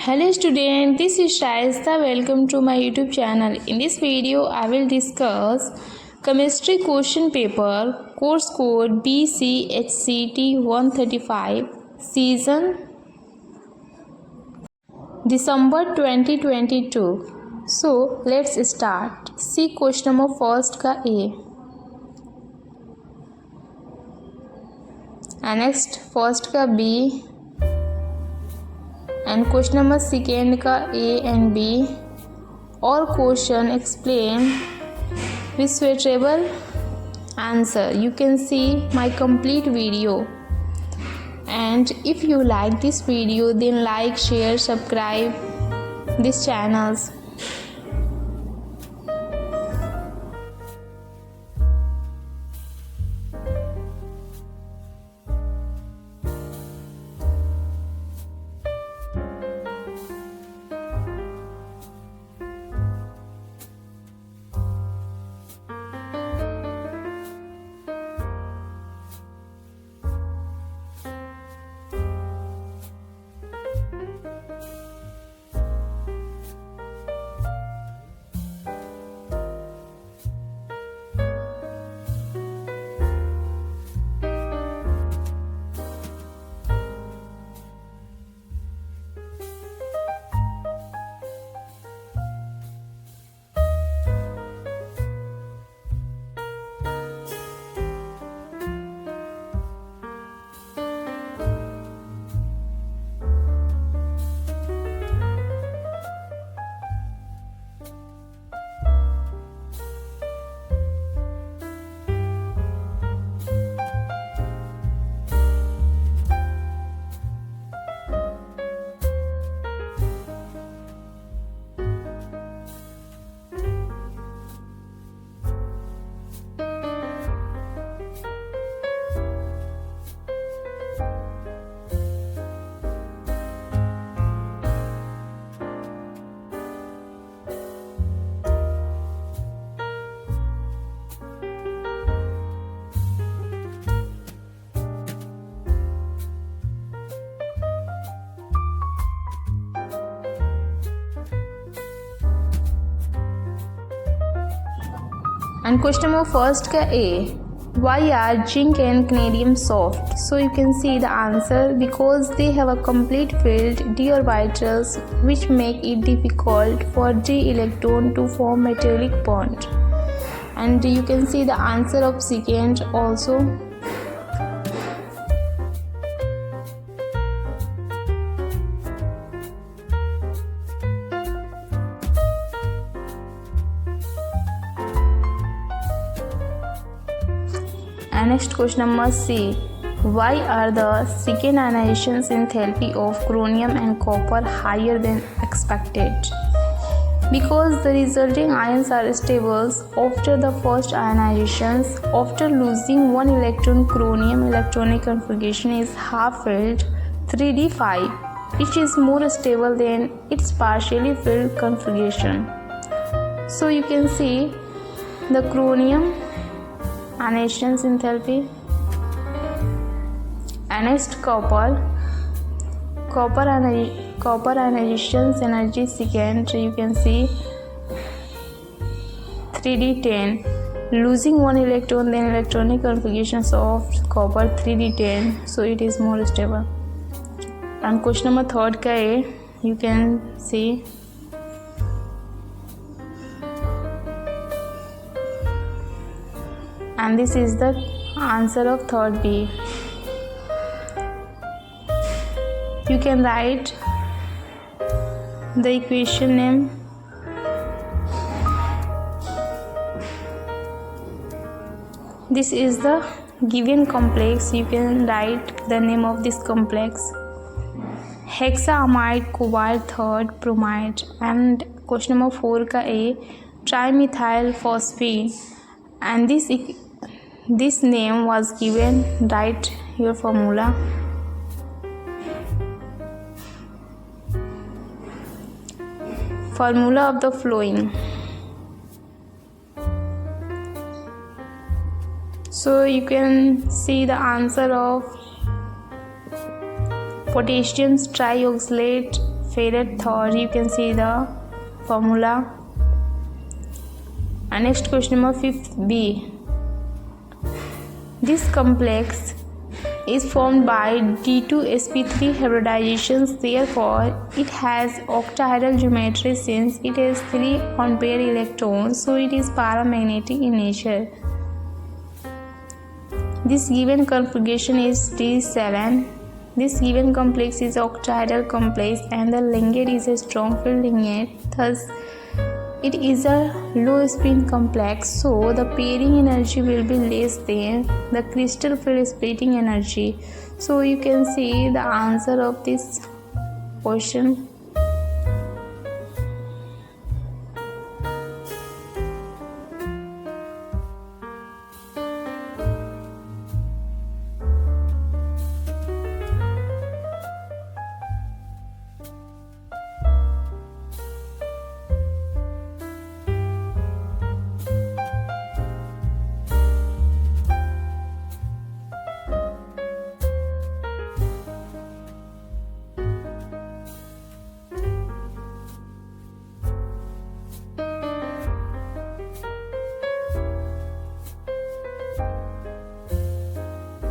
Hello student, this is Shaista. Welcome to my YouTube channel. In this video, I will discuss chemistry question paper, course code BCHCT 135, season December 2022. So let's start. See question number first का A. And next first का B. And question number second का A and B. All question explain with suitable answer. You can see my complete video. And if you like this video, then like, share, subscribe these channels. And question number first का A. Why are zinc and canadium soft? So you can see the answer, because they have a complete filled d orbitals which make it difficult for d electron to form metallic bond. And you can see the answer of second also. And next question number C. Why are the second ionization enthalpy of chromium and copper higher than expected? Because the resulting ions are stable after the first ionizations. After losing one electron, chromium electronic configuration is half-filled 3d5, which is more stable than its partially filled configuration. So you can see the chromium ionization enthalpy. And next copper ionization energy second, you can see 3d10, losing one electron, then electronic configurations of copper 3d10, so it is more stable. And question number third का A, you can see and this is the answer of third B. You can write the equation name. This is the given complex. You can write the name of this complex. Hexaamide cobalt third bromide. And question number 4 का A, trimethyl phosphine. And this name was given. Write your formula. Formula of the flowing. So you can see the answer of potassium trioxalate favorite thought. You can see the formula. And next question number 5B. This complex is formed by D2sp3 hybridizations, therefore it has octahedral geometry since it has 3 unpaired electrons, so it is paramagnetic in nature. This given configuration is D7. This given complex is octahedral complex and the ligand is a strong field ligand, thus it is a low spin complex, so the pairing energy will be less than the crystal field splitting energy. So you can see the answer of this question.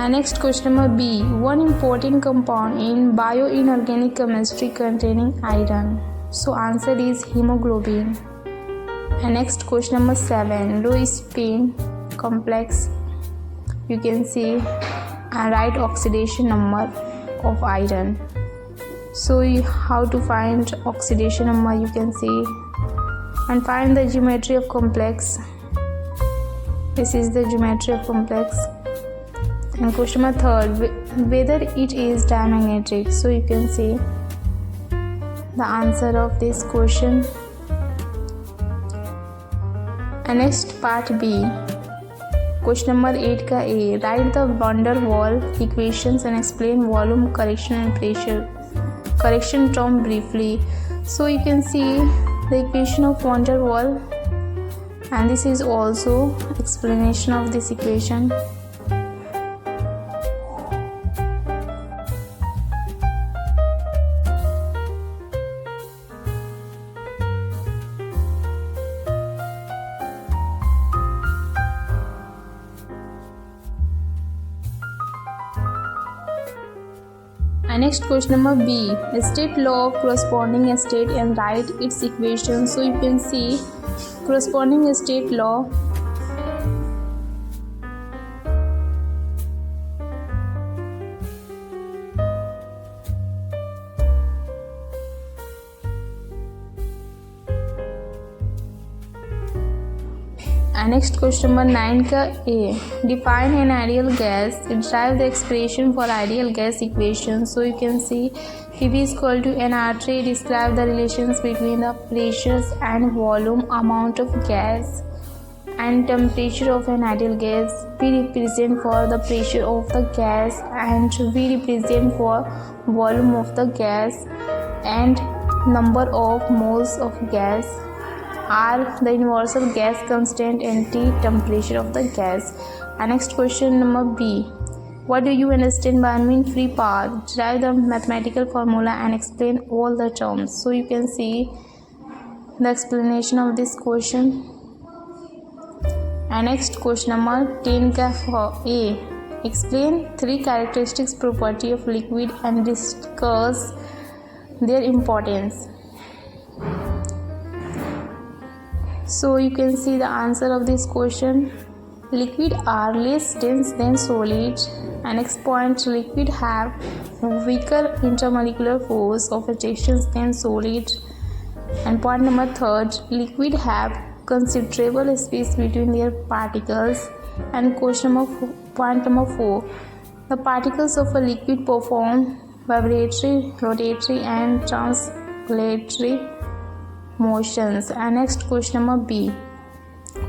And next question number B. One important compound in bioinorganic chemistry containing iron. So answer is hemoglobin. And next question number 7. Low spin complex. You can see and write oxidation number of iron. So how to find oxidation number, you can see, and find the geometry of complex. This is the geometry of complex. And question number 3, whether it is diamagnetic. So you can see the answer of this question. And next part B. Question number 8 का A. Write the van der Waals equations and explain volume, correction and pressure correction term briefly. So you can see the equation of van der Waals, and this is also explanation of this equation. And next question number B. State law of corresponding state and write its equation. So you can see corresponding state law. And next question number 9 का A. Define an ideal gas. Derive the expression for ideal gas equation. So you can see PV is equal to nR3. Describe the relations between the pressures and volume, amount of gas and temperature of an ideal gas. P represent for the pressure of the gas and V represent for volume of the gas and number of moles of gas. R the universal gas constant and T temperature of the gas. And next question number B. What do you understand by mean free path? Derive the mathematical formula and explain all the terms. So you can see the explanation of this question. And next question number 10 का A. Explain 3 characteristics property of liquid and discuss their importance. So you can see the answer of this question. Liquid are less dense than solid. And next point, liquid have weaker intermolecular force of attraction than solid. And point number 3, liquid have considerable space between their particles. And point number 4, the particles of a liquid perform vibratory, rotatory and translatory motions. And next question number B.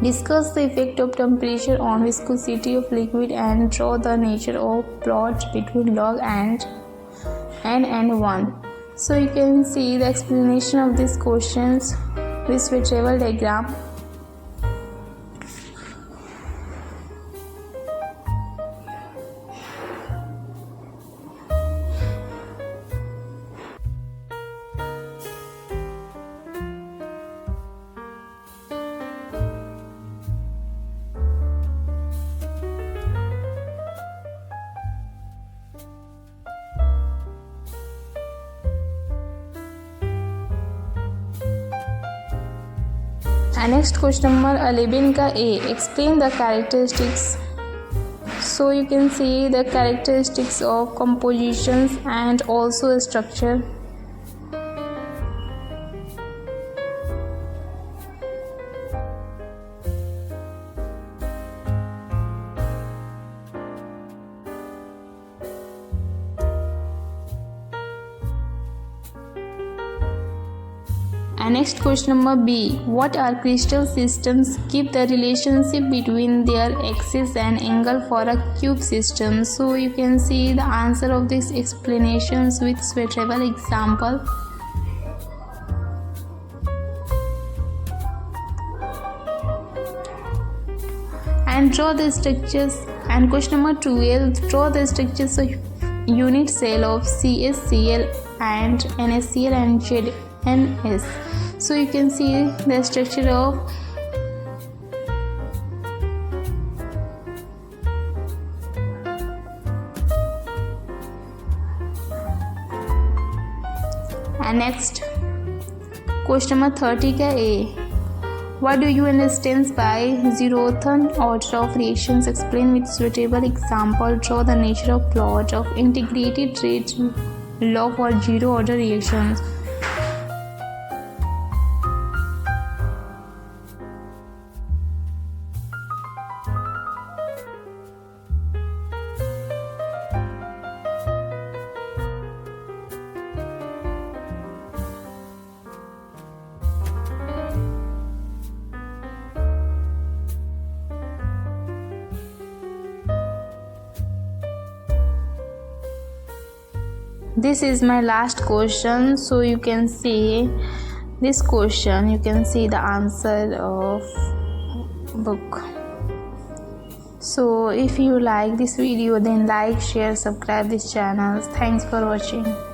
Discuss the effect of temperature on viscosity of liquid and draw the nature of plot between log and n and 1. So you can see the explanation of these questions with table diagram. And next question number 11 का A, explain the characteristics. So you can see the characteristics of compositions and also structure. And next question number B, what are crystal systems? Give the relationship between their axis and angle for a cube system. So you can see the answer of these explanations with suitable example. And draw the structures. And question number 12, draw the structures of unit cell of CSCl and NaCl and ZnS. So you can see the structure of and next question number 30 का A, what do you understand by zeroth order of reactions? Explain with suitable example. Draw the nature of plot of integrated rate law for zero order reactions. This is my last question, so you can see this question, you can see the answer of book. So if you like this video, then like, share, subscribe this channel. Thanks for watching.